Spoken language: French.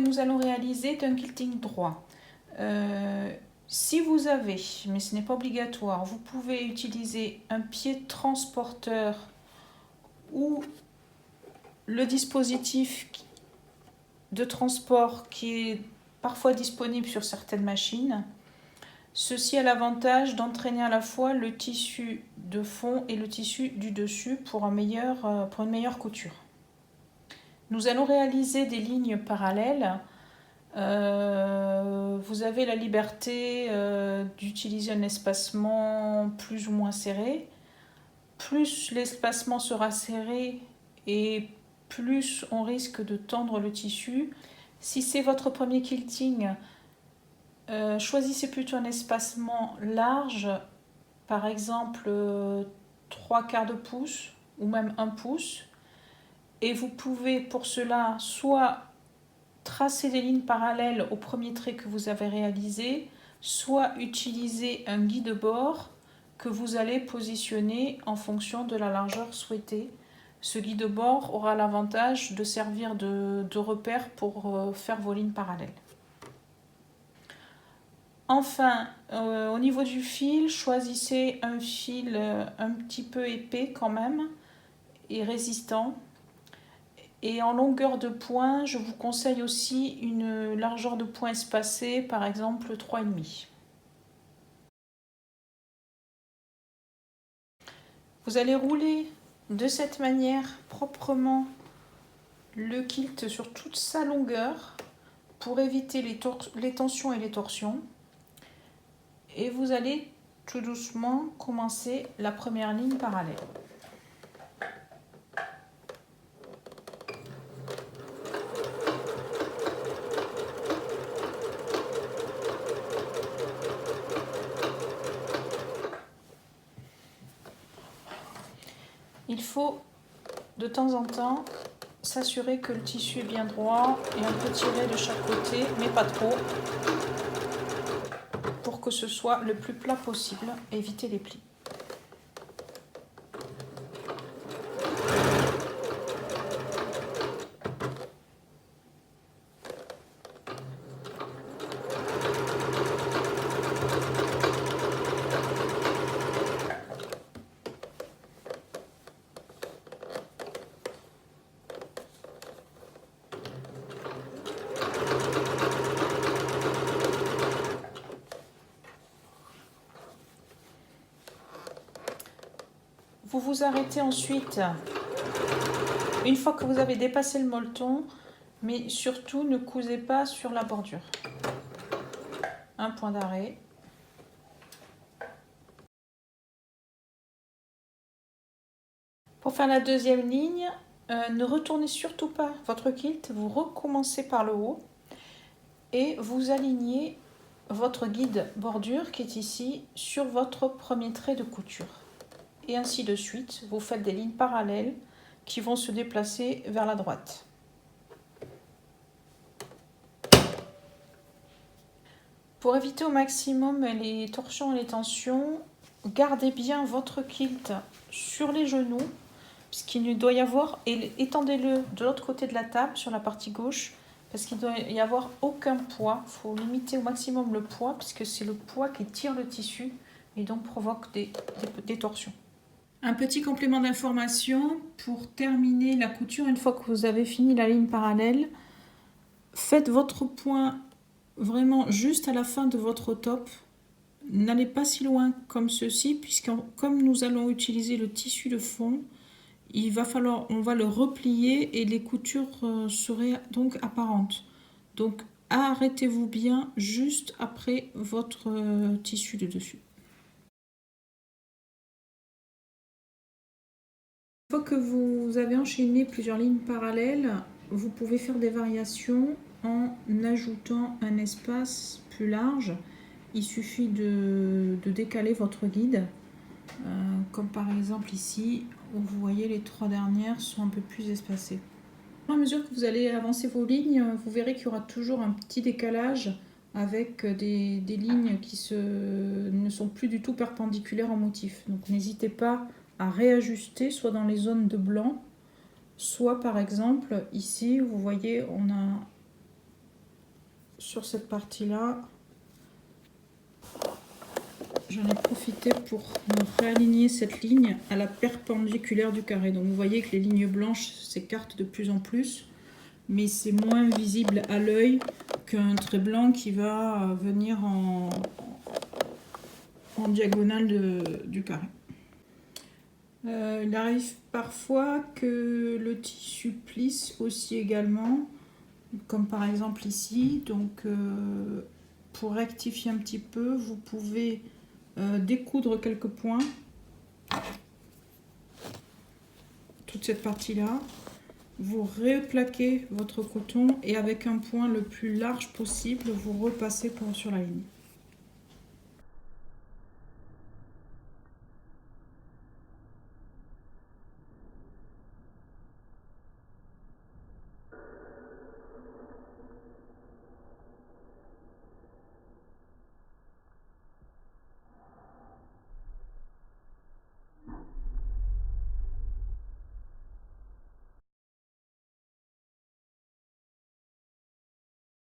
nous allons réaliser est un quilting droit. Si vous avez, mais ce n'est pas obligatoire, vous pouvez utiliser un pied transporteur ou le dispositif de transport qui est parfois disponible sur certaines machines. Ceci a l'avantage d'entraîner à la fois le tissu de fond et le tissu du dessus pour une meilleure couture. Nous allons réaliser des lignes parallèles. Vous avez la liberté d'utiliser un espacement plus ou moins serré. Plus l'espacement sera serré et plus on risque de tendre le tissu. Si c'est votre premier quilting, choisissez plutôt un espacement large, par exemple 3/4 de pouce ou même 1 pouce. Et vous pouvez pour cela soit tracer des lignes parallèles au premier trait que vous avez réalisé, soit utiliser un guide-bord que vous allez positionner en fonction de la largeur souhaitée. Ce guide-bord aura l'avantage de servir de repère pour faire vos lignes parallèles. Enfin, au niveau du fil, choisissez un fil un petit peu épais quand même et résistant. Et en longueur de point, je vous conseille aussi une largeur de point espacée, par exemple 3,5. Vous allez rouler de cette manière proprement le kilt sur toute sa longueur pour éviter les tensions et les torsions. Et vous allez tout doucement commencer la première ligne parallèle. Il faut de temps en temps s'assurer que le tissu est bien droit et un peu tiré de chaque côté, mais pas trop, pour que ce soit le plus plat possible. Évitez les plis. Vous vous arrêtez ensuite, une fois que vous avez dépassé le molleton, mais surtout ne cousez pas sur la bordure. Un point d'arrêt. Pour faire la deuxième ligne, ne retournez surtout pas votre kilt, vous recommencez par le haut et vous alignez votre guide bordure qui est ici sur votre premier trait de couture. Et ainsi de suite, vous faites des lignes parallèles qui vont se déplacer vers la droite. Pour éviter au maximum les torsions et les tensions, gardez bien votre kilt sur les genoux, puisqu'il ne doit y avoir, et étendez-le de l'autre côté de la table, sur la partie gauche, parce qu'il ne doit y avoir aucun poids. Il faut limiter au maximum le poids, puisque c'est le poids qui tire le tissu et donc provoque des torsions. Un petit complément d'information pour terminer la couture, une fois que vous avez fini la ligne parallèle, faites votre point vraiment juste à la fin de votre top. N'allez pas si loin comme ceci, puisque comme nous allons utiliser le tissu de fond, on va le replier et les coutures seraient donc apparentes. Donc arrêtez-vous bien juste après votre tissu de dessus. Une fois que vous avez enchaîné plusieurs lignes parallèles, vous pouvez faire des variations en ajoutant un espace plus large. Il suffit de décaler votre guide, comme par exemple ici, où vous voyez les 3 dernières sont un peu plus espacées. À mesure que vous allez avancer vos lignes, vous verrez qu'il y aura toujours un petit décalage avec des lignes qui ne sont plus du tout perpendiculaires en motif. Donc n'hésitez pas à réajuster, soit dans les zones de blanc, soit par exemple ici, vous voyez, on a sur cette partie-là, j'en ai profité pour me réaligner cette ligne à la perpendiculaire du carré. Donc vous voyez que les lignes blanches s'écartent de plus en plus, mais c'est moins visible à l'œil qu'un trait blanc qui va venir en diagonale du carré. Il arrive parfois que le tissu plisse aussi également, comme par exemple ici. Donc pour rectifier un petit peu, vous pouvez découdre quelques points, toute cette partie là, vous replaquez votre coton et avec un point le plus large possible vous repassez sur la ligne.